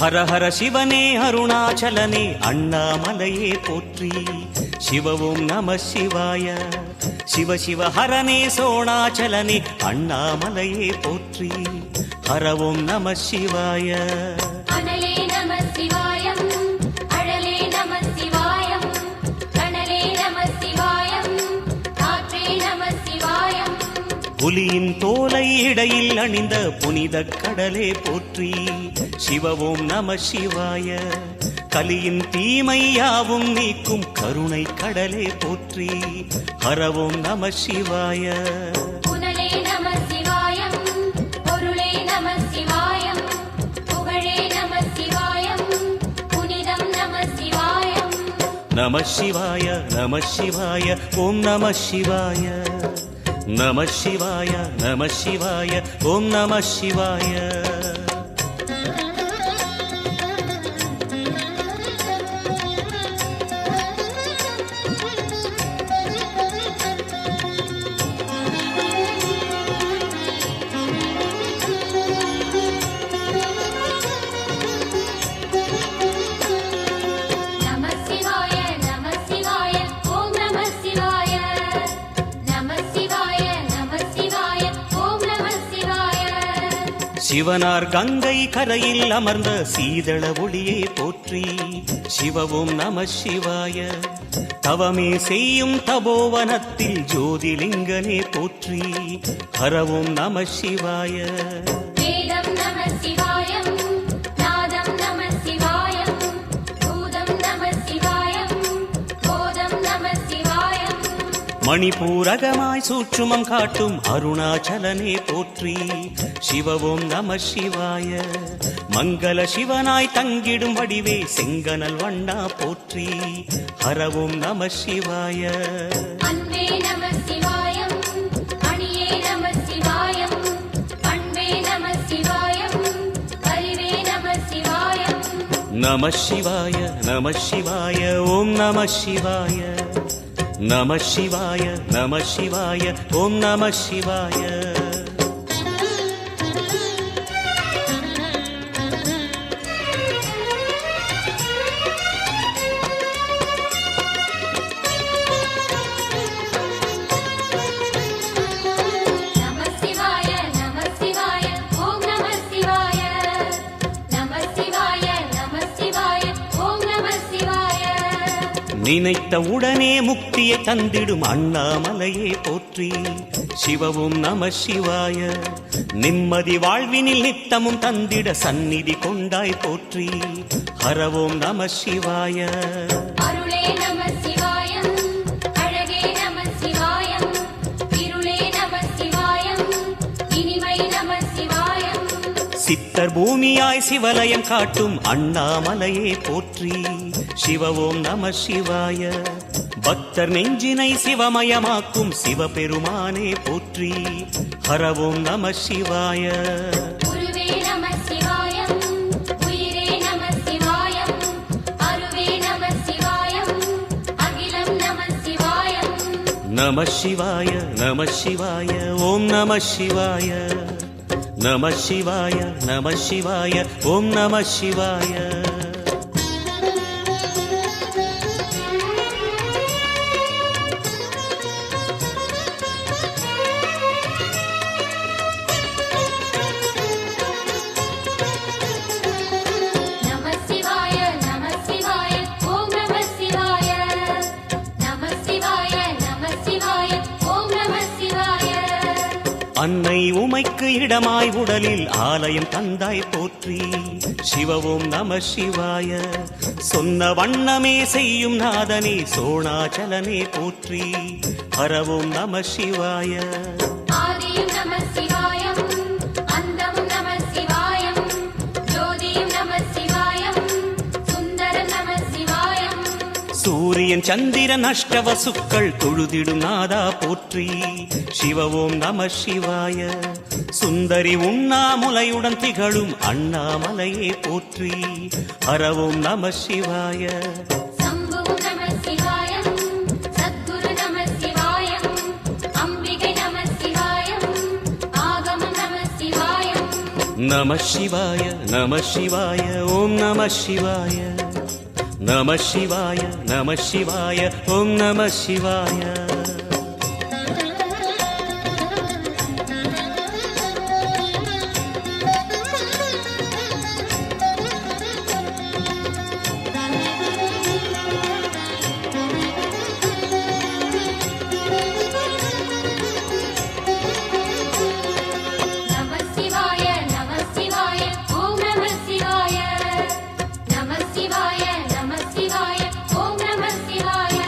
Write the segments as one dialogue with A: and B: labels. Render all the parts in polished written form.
A: ஹர ஹர சிவனே அருணாச்சலனே அண்ணாமலையே போற்றி. சிவவும் நம சிவாய. சிவ சிவ ஹரனே சோணாச்சலனே அண்ணாமலையே போற்றி. ஹரவும் நம சிவாய.
B: அனலே நம சிவாயம், அழலே நம சிவாயம், கனலே நம சிவாயம், காற்றே நம சிவாயம்.
A: புலியின் தோலை இடையில் அணிந்த புனித கடலே போற்றி. சிவவும் நம சிவாய. கலியின் தீமையாவும் நீக்கும் கருணை கடலே போற்றி. ஹரவும் நம சிவாய.
B: புனலே நம சிவாயம், பொருளே நம சிவாயம், புகழே நம சிவாயம், புனிதம் நம சிவாயம்.
A: நம சிவாய நம சிவாய ஓம் நம சிவாய. நம சிவாய நம சிவாய ஓம் நம சிவாய. சிவனார் கங்கை கரையில் அமர்ந்த சீதள ஒளியே போற்றி. சிவவும் நம சிவாய. தவமே செய்யும் தபோவனத்தில் ஜோதிலிங்கனே போற்றி. ஹரவும் நம சிவாய.
B: வேதம் நம சிவாயம், நாதம் நம சிவாயம், பூதம் நம சிவாயம், போதம் நம சிவாயம்.
A: மணிபூரகமாய் சூட்சுமம் காட்டும் அருணாச்சலனே போற்றி. சிவவும் நம சிவாய. மங்கள சிவனாய் தங்கிடும் வடிவே செங்கனல் வண்ணா போற்றி. ஹரவும் நம சிவாய.
B: அன்பே நம சிவாயம், அணியே நம சிவாயம், பண்பே நம சிவாயம், அறிவே நம சிவாயம்.
A: நம சிவாய நம சிவாய ஓம் நம சிவாய. நம சிவாய நம சிவாய ஓம் நம சிவாய. நினைத்த உடனே முக்தியை தந்திடும் அண்ணாமலையே போற்றி. சிவவும் நம சிவாய. நிம்மதி வாழ்வினில் நித்தமும் தந்திட சந்நிதி கொண்டாய் போற்றி. ஹரவோம் நம சிவாய.
B: அருளே நம சிவாயம், அழகே நம சிவாயம், இருளே நம சிவாயம், இனிமை நம சிவாயம்.
A: சித்தர் பூமியாய் சிவலயம் காட்டும் அண்ணாமலையே போற்றி. சிவவோம் நம சிவாய. பக்தர் நெஞ்சினை சிவமயமாக்கும் சிவபெருமானே போற்றி. ஹரவோம் நம சிவாய.
B: குருவே நம சிவாயம், உயிரே நம சிவாயம், அருவே நம சிவாயம், அகிலம் நம சிவாயம்.
A: நம சிவாய நம சிவாய ஓம் நம சிவாய. நம சிவாய நம சிவாய ஓம் நம சிவாய. அன்னை உமைக்கு இடமாய் உடலில் ஆலயம் தந்தாய் போற்றி. சிவவோம் நம சிவாய. சொன்ன வண்ணமே செய்யும் நாதனே சோணாச்சலனே போற்றி. ஹரவோம் நம சிவாய.
B: ஆதியும் நம சிவாயம், அந்தமும் நம சிவாயம், ஜோதியும் நம சிவாயம், சுந்தரம் நம சிவாயம்.
A: சூரியன் சந்திரன் அஷ்டவசுக்கள் தொழுதிடும் நாதா போற்றி. சிவவோம் நம சிவாய. சுந்தரி உண்ணாமுலையுடன் திகழும் அண்ணாமலையே போற்றி. ஹரவோம் நம சிவாய.
B: சம்புவும் நம சிவாயம், சத்குரு நம சிவாயம், அம்பிகை நம சிவாயம், ஆகமம் நம சிவாயம்.
A: நம சிவாய நம சிவாய ஓம் நம சிவாய நம சிவாய நம சிவாய ஓம் நம சிவாய
B: நம சிவாய நம சிவாய ஓம் நம சிவாய நம சிவாய நம சிவாய ஓம் நம சிவாய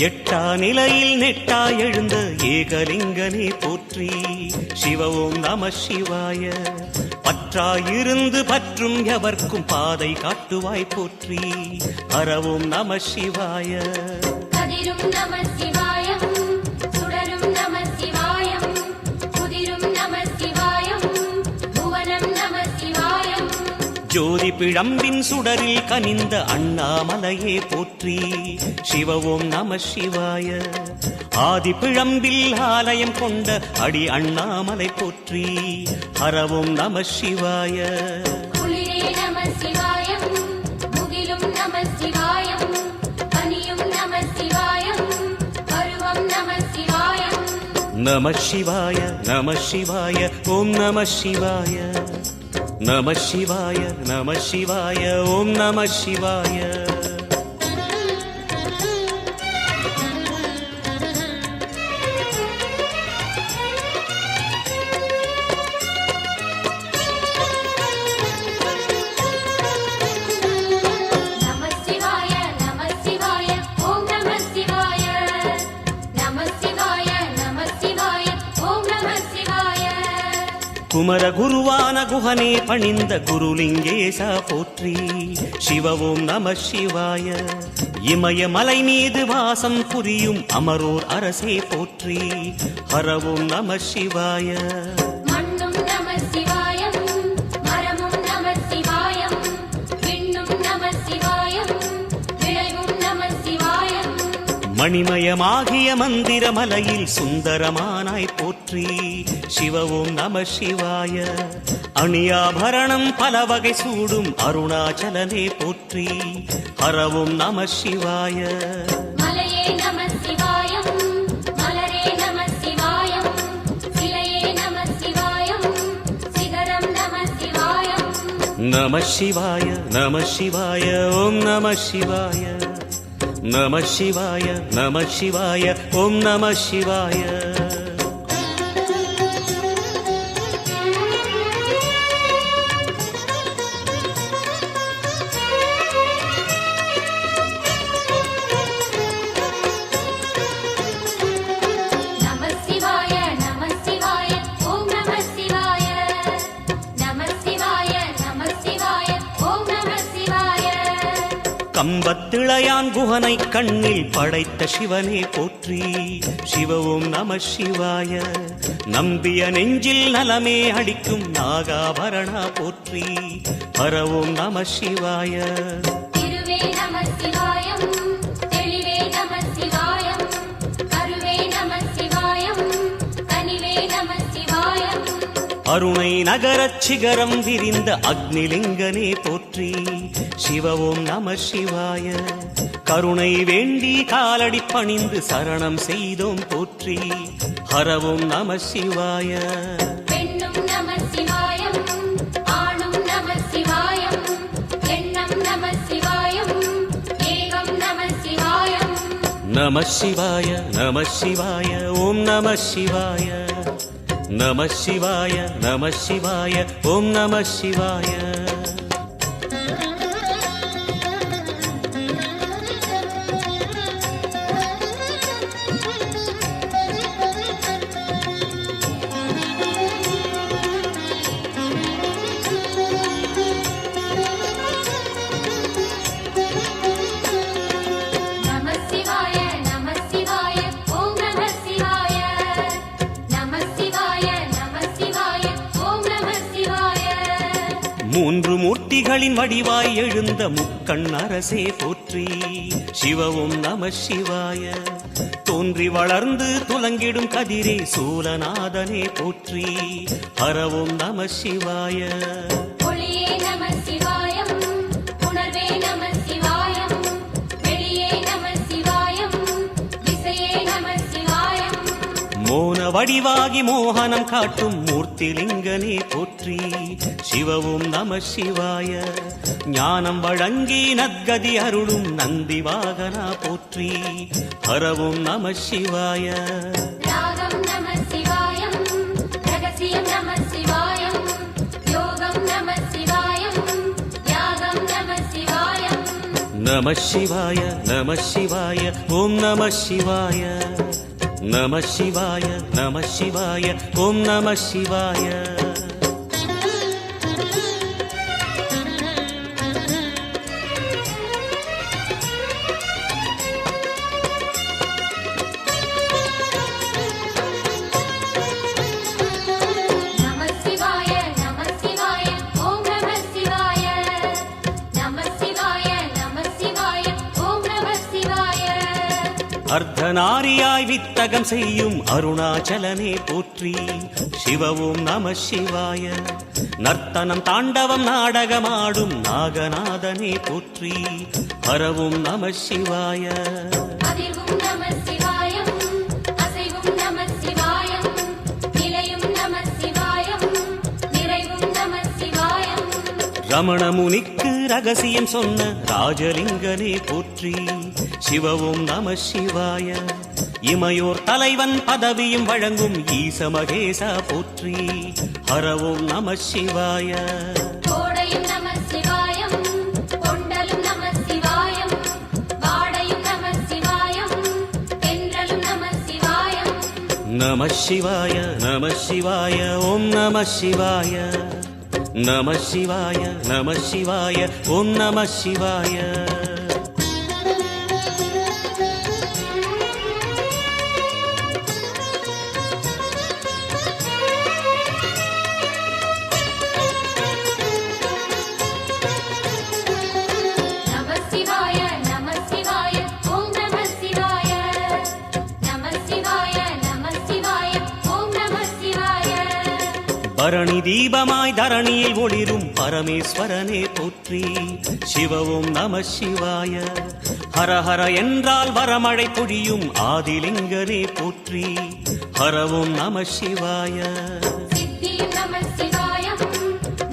A: எட்டா நிலையில் நெட்டா எழுந்த ஏகலிங்கனே போற்றி சிவ ஓம் நம சிவாய பற்றாயிருந்து பற்றும் எவர்க்கும் பாதை காட்டுவாய் போற்றி ஹரவோம் நம சிவாய
B: கதிரும் நம சிவாயம் சுடரும் நம சிவாயம் குதிரும் நம சிவாயம் புவனம் நம சிவாயம்
A: ஜோதி பிழம்பின் சுடரில் கனிந்த அண்ணாமலையே போற்றி சிவ ஓம் நம சிவாய ஆதி பிழம்பில் ஆலயம் கொண்ட அடி அண்ணாமலை போற்றி ஹரவோம் நம சிவாய
B: குளிரே நம சிவாயம் முகிலும் நம சிவாயம் பனியும் நம சிவாயம் பருவம் நம சிவாயம்
A: நம சிவாய நம சிவாய ஓம் நம சிவாய நம சிவாய நம சிவாய ஓம் நம சிவாய
B: நம சிவாய நம சிவாய ஓம் நம சிவாய நம சிவாய நம சிவாய ஓம் நம சிவாய
A: குமர குருவான குஹனே பணிந்த குருலிங்கேசா போற்றி சிவ ஓம் நம சிவாய இமய மலை மீது வாசம் புரியும் அமரோர் அரசே போற்றி ஹரவோம் நம சிவாய
B: மண்ணும் நம சிவாயம் மரமும் நம சிவாயம் விண்ணும் நம சிவாயம் விளைவும் நம சிவாயம்
A: மணிமயமாகிய மந்திர மலையில் சுந்தரமானாய் போற்றி சிவ ஓம் நம சிவாய அணியாபரணம் பல வகை சூடும் அருணாச்சலனே போற்றி ஹரவோம் நம சிவாய
B: மலையே நம சிவாயம் மலரே நம சிவாயம் சிலையே நம சிவாயம் சிகரம் நம சிவாயம்
A: நம சிவாய நம சிவாய ஓம் நம சிவாய நம சிவாய நம சிவாய ஓம் நம சிவாய
B: நம சிவாய நம சிவாய ஓம் நம சிவாய நம சிவாய நம சிவாய ஓம் நம சிவாய
A: கம்பத்திளையான் குஹனை கண்ணில் படைத்த சிவனே போற்றி சிவ ஓம் நம சிவாய நம்பிய நெஞ்சில் நலமே அடிக்கும் நாகாபரணா போற்றி ஹரவோம் நம சிவாய
B: திருவே நம சிவாயம் தெளிவே நம சிவாயம் கருவே நம சிவாயம் கனிவே நம சிவாயம்
A: அருணை நகரச் சிகரம் விரிந்த அக்னிலிங்கனே போற்றி சிவ ஓம் நம சிவாய கருணை வேண்டி காலடி பணிந்து சரணம் செய்தோம் போற்றி ஹரவோம் நம சிவாய
B: பெண்ணும் நம சிவாயம் ஆணும் நம சிவாயம் எண்ணம் நம சிவாயம் ஏகம் நம சிவாயம்
A: நம சிவாய நம சிவாய ஓம் நம சிவாய நம சிவாய நம சிவாய ஓம் நம சிவாய
B: நம சிவாய நம சிவாய ஓம் நம சிவாய நம சிவாய நம சிவாய ஓம் நம சிவாய
A: மும்மூர்த்திகளின் வடிவாய் எழுந்த முக்கண் அரசே போற்றி. சிவவும் நம சிவாய. தோன்றி வளர்ந்து துலங்கிடும் கதிரே சூலநாதனே போற்றி. ஹரவும் நம சிவாய.
B: ஒளியே நம சிவாயம், உணர்வே நம சிவாயம், வெளியே நம சிவாயம், திசையே நம சிவாயம்.
A: மோன வடிவாகி மோகனம் காட்டும் மூர்த்திலிங்கனே போற்றி. சிவவும் நம சிவாய. ஞானம் வழங்கி நற்கதி அருளும் நந்தி வாகனா போற்றி. ஹரவும் நம சிவாய.
B: ராகம் நம சிவாயம், ரகசியம் நம சிவாயம், யோகம் நம சிவாயம், யாகம் நம சிவாயம்.
A: நம சிவாய நம சிவாய ஓம் நம சிவாய. நம சிவாய நம சிவாய ஓம் நம சிவாய.
B: நம சிவாய நம சிவாய ஓம் நம சிவாய. நம சிவாய நம சிவாய ஓம் நம சிவாய.
A: அர்த்தநாரியாய் வித்தகம் செய்யும் அருணாச்சலனே போற்றி. சிவவும் நம சிவாய. நர்த்தனம் தாண்டவம் நாடகமாடும் நாகநாதனே போற்றி. ஹரவும் நம சிவாய.
B: அதிர்வும் நம சிவாயம், அசைவும் நம சிவாயம், நிலையும் நம சிவாயம், நிறைவும் நம சிவாயம்.
A: ரமண முனிக்கு ரகசியம் சொன்ன ராஜலிங்கனே போற்றி. சிவவும் நம சிவாய. இமையோர் தலைவன் பதவியும் வழங்கும் ஈச மகேசா போற்றி. ஹரவும் நம சிவாய.
B: கோடையும் நம சிவாயம், கொண்டலும் நம சிவாயம், வாடையும் நம சிவாயம், தென்றலும் நம சிவாயம்.
A: நம சிவாய நம சிவாய ஓம் நம சிவாய. நம சிவாய நம சிவாய ஓம் நம சிவாய.
B: நம சிவாய நம சிவாய ஓம் நம சிவாய. நம சிவாய நம சிவாய ஓம் நம சிவாய.
A: பரணி தீபமாய் தரணியில் ஒளிரும் பரமேஸ்வரனே போற்றி. சிவவும் நம சிவாய. ஹரஹர என்றால் வரமழை பொழியும் ஆதிலிங்கனே போற்றி. ஹரவும் நம சிவாய.
B: சித்தியும் நம சிவாயம்,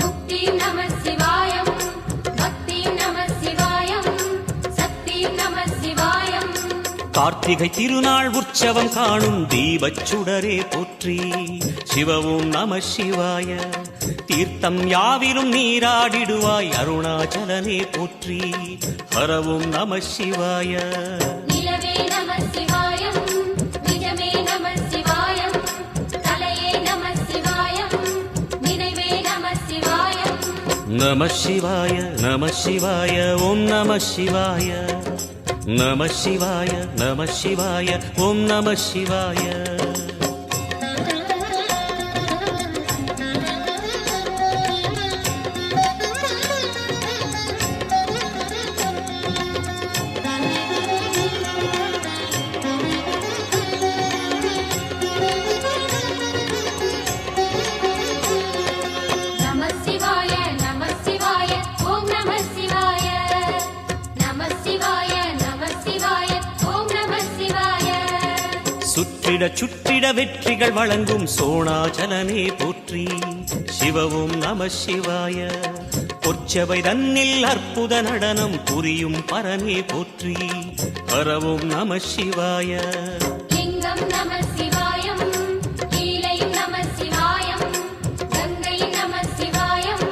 B: முக்தியும் நம சிவாயம், பக்தியும் நம சிவாயம், சக்தியும் நம சிவாயம்.
A: கார்த்திகை திருநாள் உற்சவம் காணும் தீபச் சுடரே போற்றி. சிவவும் நம சிவாய. தீர்த்தம் யாவிலும் நீராடிடுவாய் அருணாச்சலனே போற்றி. ஹரவும் நம சிவாய.
B: நிலவே நம சிவாயம், நிஜமே நம சிவாயம், தலையே நம சிவாயம், நினைவே நம சிவாயம்.
A: நம சிவாய நம சிவாய ஓம் நம சிவாய. நம சிவாய நம சிவாய ஓம் நம சிவாய.
B: நம சிவாய நம சிவாய ஓம் நம சிவாய. நம சிவாய நம சிவாய ஓம் நம சிவாய.
A: சுற்றிட சுற்றிட வெற்றிகள் வழங்கும் சோணாச்சலனே போற்றி. சிவவும் நம சிவாய. பொற்சபை தன்னில் அற்புத நடனம் புரியும் பரனே போற்றி. ஹரவும் நம சிவாய.
B: லிங்கம் நம சிவாயம், லீலையும் நம சிவாயம், கங்கையும் நம சிவாயம்,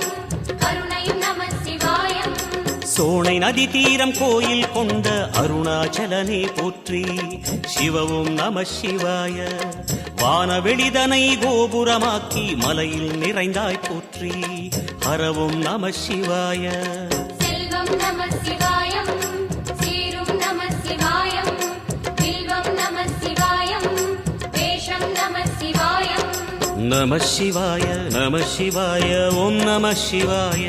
B: கருணையும் நம சிவாயம்.
A: சோனை நதி தீரம் கோயில் கொண்ட அருணாச்சலனே போற்றி. சிவவும் நம சிவாய. வானவெளிதனை கோபுரமாக்கி மலையில் நிறைந்தாய் போற்றி. ஹரவும் நம சிவாய.
B: செல்வம் நம சிவாயம், சீரும் நம சிவாயம், வில்வம் நம சிவாயம், வேஷம் நம சிவாயம்.
A: நம சிவாய நம சிவாய ஓம் நம சிவாய.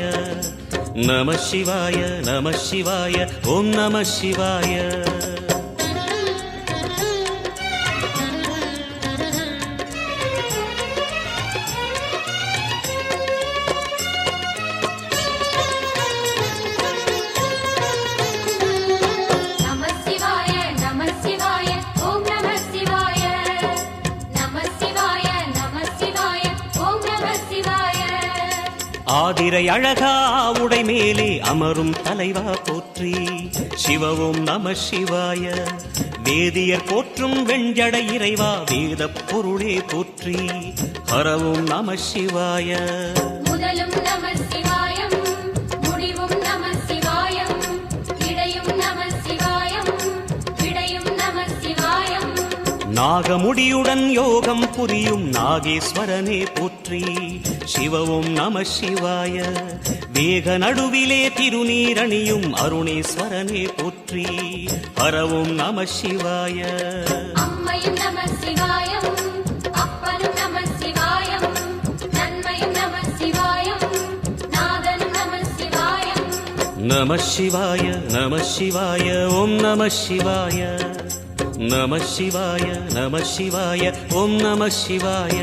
A: நம சிவாய நம சிவாய ஓம் நம சிவாய. ஆதிரை அழகா உடை மேலே அமரும் தலைவா போற்றி சிவவும் நம சிவாய. வேதியர் போற்றும் வெஞ்சடை இறைவா வேத பொருளே போற்றி ஹரவும் நம சிவாய.
B: முதலும் நம சிவாயம் முடிவும் நம சிவாயம் இடையும் நம சிவாயம் விடையும் நம சிவாயம்.
A: நாகமுடியுடன் யோகம் புரியும் நாகேஸ்வரனே போற்றி சிவவும் நம சிவாய. வேக நடுவிலே திருநீரணியும் அருணேஸ்வரனே போற்றி ஹரவும் நம சிவாய.
B: அம்மையும் நம சிவாயம் அப்பனும் நம சிவாயம் நன்மையும் நம சிவாயம் நாதனும் நம சிவாயம்.
A: நம சிவாய நம சிவாய ஓம் நம சிவாய. நம சிவாய நம சிவாய ஓம் நம சிவாய.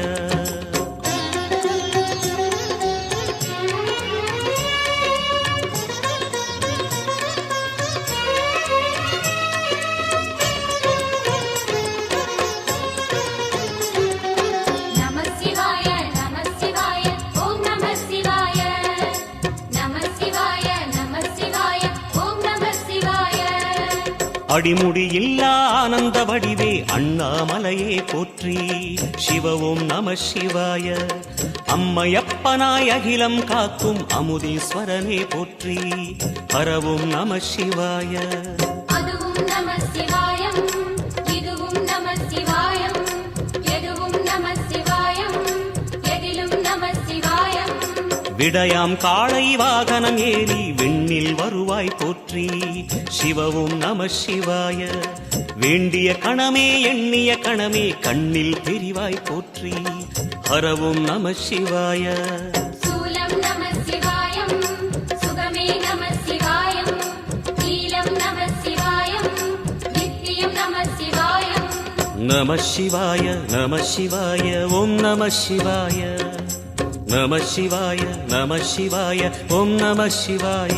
A: அடிமுடி இல்லா ஆனந்த வடிவே அண்ணாமலையே போற்றி சிவவும் நம சிவாய. அம்மையப்பனாய் அகிலம் காக்கும் அமுதீஸ்வரனே போற்றி ஹரவும் நம சிவாய.
B: அதுவும் நம சிவாயம் இதுவும் நம சிவாயம் எதுவும் நம சிவாயம் எதிலும் நம சிவாயம்.
A: விடயாம் காளை வாகனம் ஏறி விண்ணில் வருவாய் போற்றி சிவவும் நம சிவாய. வேண்டிய கணமே எண்ணிய கணமே கண்ணில் தெரிவாய் போற்றி ஹரவும் நம சிவாய.
B: சூலம் நம சிவாயம் சுகமே நம சிவாயம் நீலம் நம சிவாயம் நித்தியம் நம சிவாயம்.
A: நம சிவாய நம சிவாய ஓம் நம சிவாய. நம சிவாய நம சிவாய ஓம் நம சிவாய.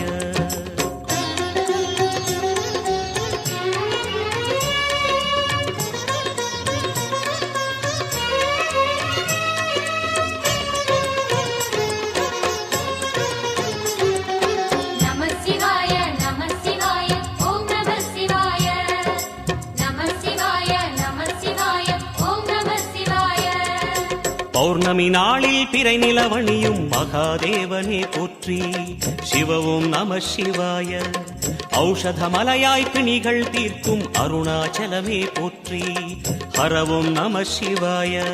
A: பௌர்ணமி நாளில் பிறை நிலவணியும் மகாதேவனே போற்றி சிவவும் நம சிவாய. ஔஷதமலையாய் பிணிகள் தீர்க்கும் அருணாச்சலமே போற்றி ஹரவும் நம சிவாய.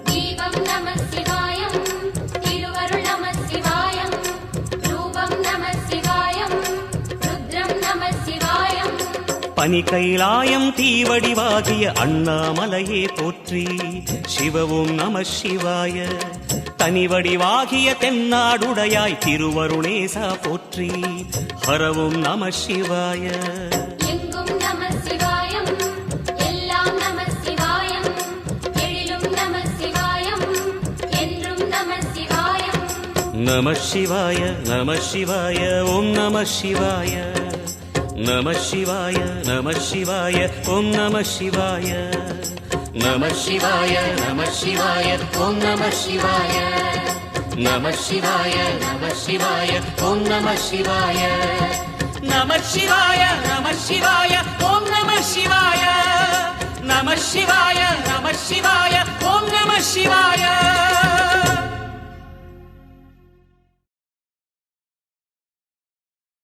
B: தீபம் நம சிவாயம் திருவருள் நம சிவாயம் ரூபம் நம சிவாயம் ருத்ரம் நம சிவாயம்.
A: பனி கைலாயம் தீவடிவாகிய அண்ணாமலையே போற்றி சிவவும் நம சிவாய. தனிவடிவாகிய தென்னாடுடையாய் திருவருணேசா போற்றி ஹரவும் நம சிவாய.
B: எங்கும் நம சிவாயம் எல்லாம் நம சிவாயம் எழிலும் நம சிவாயம் என்றும் நம சிவாயம்.
A: நம சிவாய நம சிவாய ஓம் நம சிவாய. நம சிவாய நம சிவாய ஓம் நம சிவாய. நம சிவாய நம சிவாய ஓம் நம சிவாய. நம சிவாய நம சிவாய ஓம் நம சிவாய. நம சிவாய நம சிவாய ஓம் நம சிவாய. நம சிவாய நம சிவாய ஓம் நம சிவாய.